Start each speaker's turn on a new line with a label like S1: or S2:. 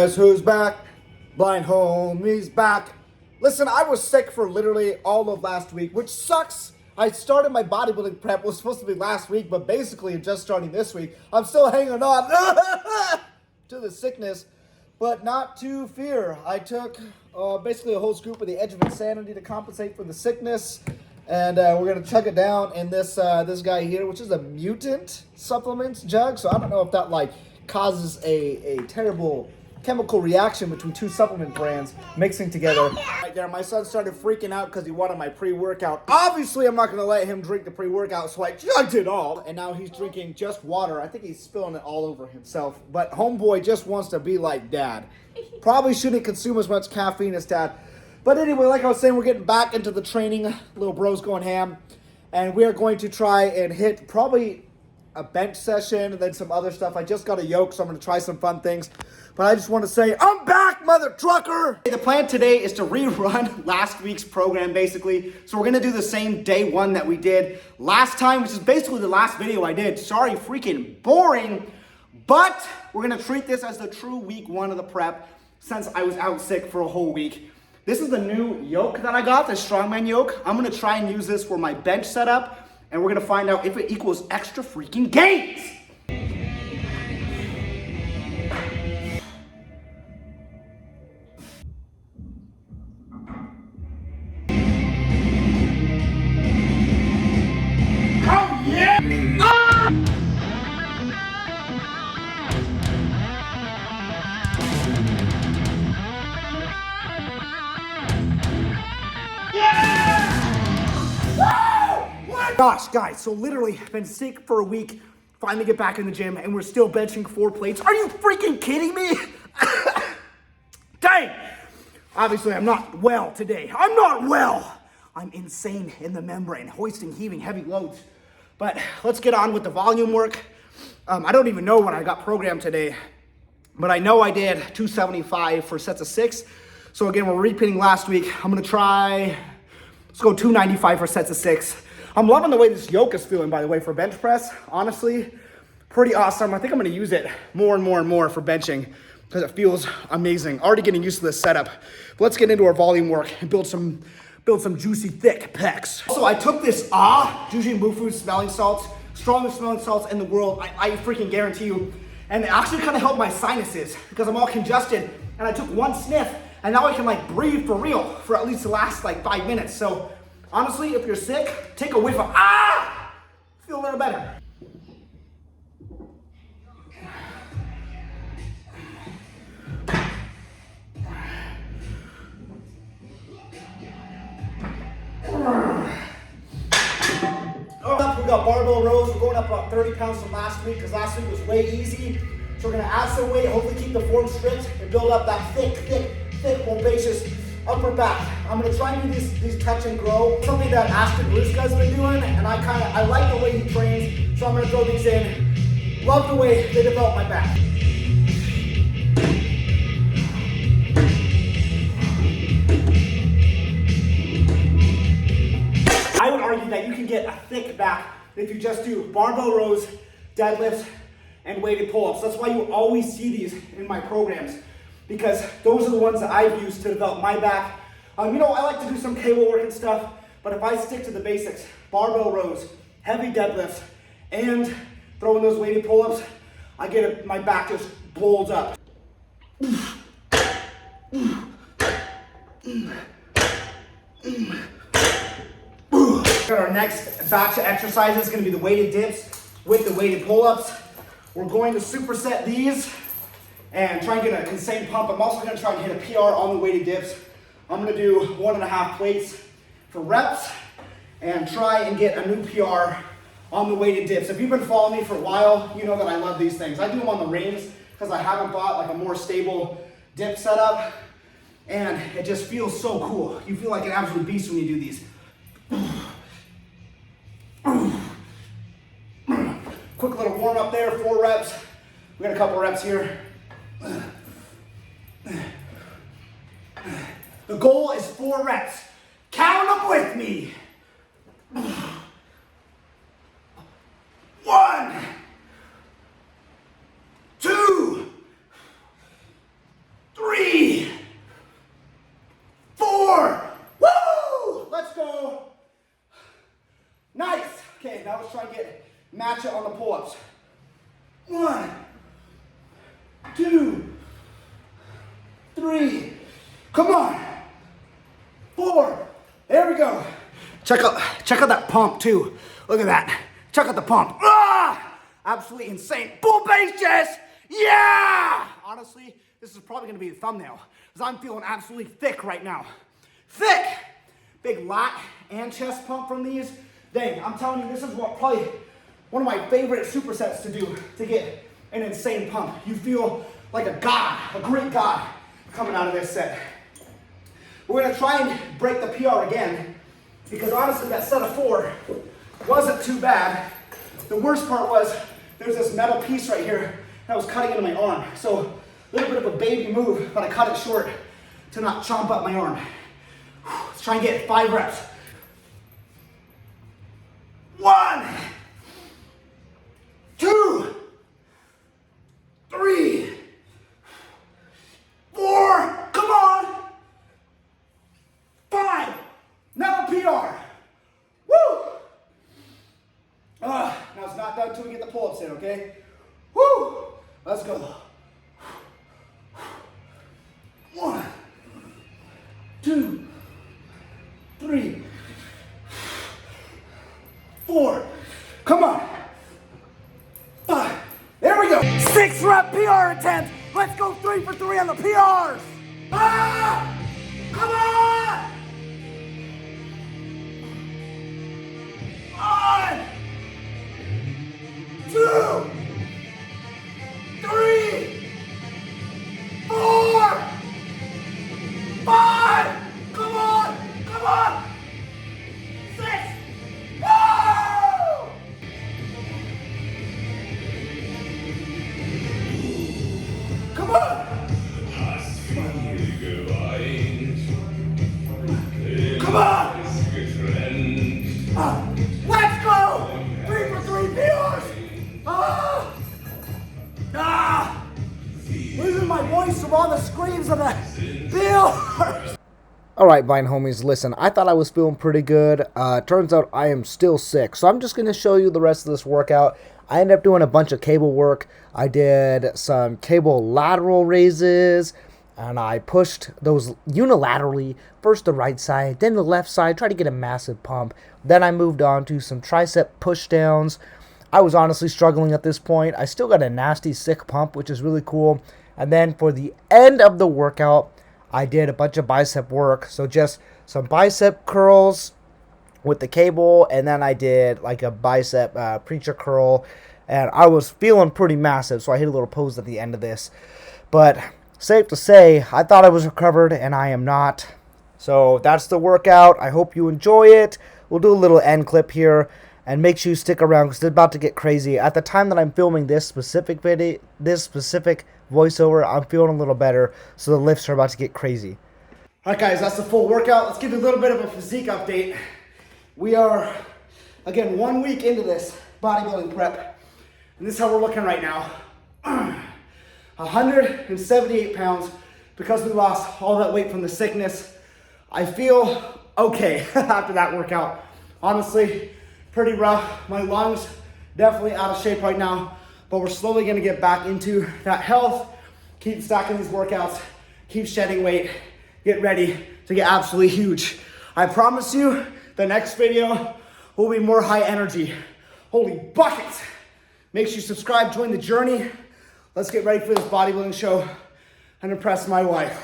S1: Guess who's back? Blind homie's back. Listen, I was sick for literally all of last week, which sucks. I started my bodybuilding prep, was supposed to be last week, but basically just starting this week. I'm still hanging on to the sickness, but not to fear. I took basically a whole scoop of the Edge of Insanity to compensate for the sickness, and we're gonna chug it down in this this guy here, which is a mutant supplements jug. So I don't know if that like causes a terrible chemical reaction between two supplement brands mixing together. Right there, my son started freaking out because he wanted my pre-workout. Obviously, I'm not going to let him drink the pre-workout, so I chugged it all. And now he's drinking just water. I think he's spilling it all over himself. But homeboy just wants to be like dad. Probably shouldn't consume as much caffeine as dad. But anyway, like I was saying, we're getting back into the training. Little bro's going ham. And we are going to try and hit probably a bench session and then some other stuff. I just got a yoke, so I'm going to try some fun things. But I just want to say, I'm back, mother trucker! The plan today is to rerun last week's program, basically. So we're going to do the same day one that we did last time, which is basically the last video I did. Sorry, freaking boring. But we're going to treat this as the true week one of the prep since I was out sick for a whole week. This is the new yoke that I got, the strongman yoke. I'm going to try and use this for my bench setup, and we're going to find out if it equals extra freaking gains. Gosh, guys, so literally been sick for a week, finally get back in the gym, and we're still benching 4 plates. Are you freaking kidding me? Dang! Obviously, I'm not well today. I'm not well! I'm insane in the membrane, hoisting, heaving heavy loads. But let's get on with the volume work. I don't even know what I got programmed today, but I know I did 275 for sets of 6. So again, we're repeating last week. I'm gonna try, let's go 295 for sets of 6. I'm loving the way this yoke is feeling, by the way, for bench press. Honestly, pretty awesome. I think I'm gonna use it more and more and more for benching because it feels amazing. Already getting used to this setup. But let's get into our volume work and build some juicy, thick pecs. Also, I took this Jujimufu smelling salts, strongest smelling salts in the world. I freaking guarantee you. And it actually kind of helped my sinuses because I'm all congested. And I took one sniff, and now I can like breathe for real for at least the last like 5 minutes. So honestly, if you're sick, take a whiff of feel a little better. We got barbell rows. We're going up about 30 pounds from last week because last week was way easy. So we're gonna add some weight, hopefully keep the form strict and build up that thick, herbaceous upper back. I'm gonna try and do these touch and grow. Something that Ashton Ruska's been doing, and I like the way he trains, so I'm gonna throw these in. Love the way they develop my back. I would argue that you can get a thick back if you just do barbell rows, deadlifts, and weighted pull-ups. That's why you always see these in my programs, because those are the ones that I've used to develop my back. You know, I like to do some cable work and stuff, but if I stick to the basics, barbell rows, heavy deadlifts, and throwing those weighted pull-ups, I get my back just blows up. Our next batch of exercises is going to be the weighted dips with the weighted pull-ups. We're going to superset these and try and get an insane pump. I'm also going to try and hit a PR on the weighted dips. I'm going to do 1.5 plates for reps and try and get a new PR on the weighted dips. If you've been following me for a while, you know that I love these things. I do them on the rings because I haven't bought like a more stable dip setup, and it just feels so cool. You feel like an absolute beast when you do these. Quick little warm up there, 4 reps. We got a couple reps here. The goal is 4 reps. Count them with me. 1, 2, 3, 4. Woo! Let's go. Nice. Okay, now let's try and match it on the pull-ups. 1, 2, 3. Come on. 4. There we go. Check out that pump too. Look at that. Check out the pump. Ah! Absolutely insane. Bull base chest. Yeah! Honestly, this is probably gonna be the thumbnail because I'm feeling absolutely thick right now. Thick! Big lat and chest pump from these. Dang, I'm telling you, this is probably one of my favorite supersets to do to get an insane pump. You feel like a god, a Greek god coming out of this set. We're gonna try and break the PR again because honestly that set of 4 wasn't too bad. The worst part was there's this metal piece right here that was cutting into my arm. So a little bit of a baby move, but I cut it short to not chomp up my arm. Let's try and get 5 reps. 1, 2, 3, 4, come on. 5, now PR. Woo! Now it's not done until we get the pull-ups in, okay? Woo! Let's go. 1, 2, 3, 4. Come on. 5. There we go. 6 rep PR attempt. Let's go 3 for 3 on the PRs. Ah! Come on! 1, 2, 3, 4, 5. Come on! Come on! 6. Woo! Come on! Come on! Let's go! 3 for 3 PRs! Losing my voice from all the screams of the PRs! Alright, Blind homies, listen, I thought I was feeling pretty good. Turns out I am still sick. So I'm just going to show you the rest of this workout. I ended up doing a bunch of cable work. I did some cable lateral raises, and I pushed those unilaterally, first the right side, then the left side, try to get a massive pump. Then I moved on to some tricep push downs. I was honestly struggling at this point. I still got a nasty sick pump, which is really cool. And then for the end of the workout, I did a bunch of bicep work. So just some bicep curls with the cable, and then I did like a bicep preacher curl, and I was feeling pretty massive, so I hit a little pose at the end of this. But safe to say, I thought I was recovered, and I am not. So that's the workout. I hope you enjoy it. We'll do a little end clip here, and make sure you stick around because it's about to get crazy. At the time that I'm filming this specific video, this specific voiceover, I'm feeling a little better, so the lifts are about to get crazy. All right, guys, that's the full workout. Let's give you a little bit of a physique update. We are, again, 1 week into this bodybuilding prep, and this is how we're looking right now. 178 pounds because we lost all that weight from the sickness. I feel okay after that workout. Honestly, pretty rough. My lungs definitely out of shape right now, but we're slowly gonna get back into that health, keep stacking these workouts, keep shedding weight, get ready to get absolutely huge. I promise you, the next video will be more high energy. Holy buckets. Make sure you subscribe, join the journey. Let's get ready for this bodybuilding show and impress my wife.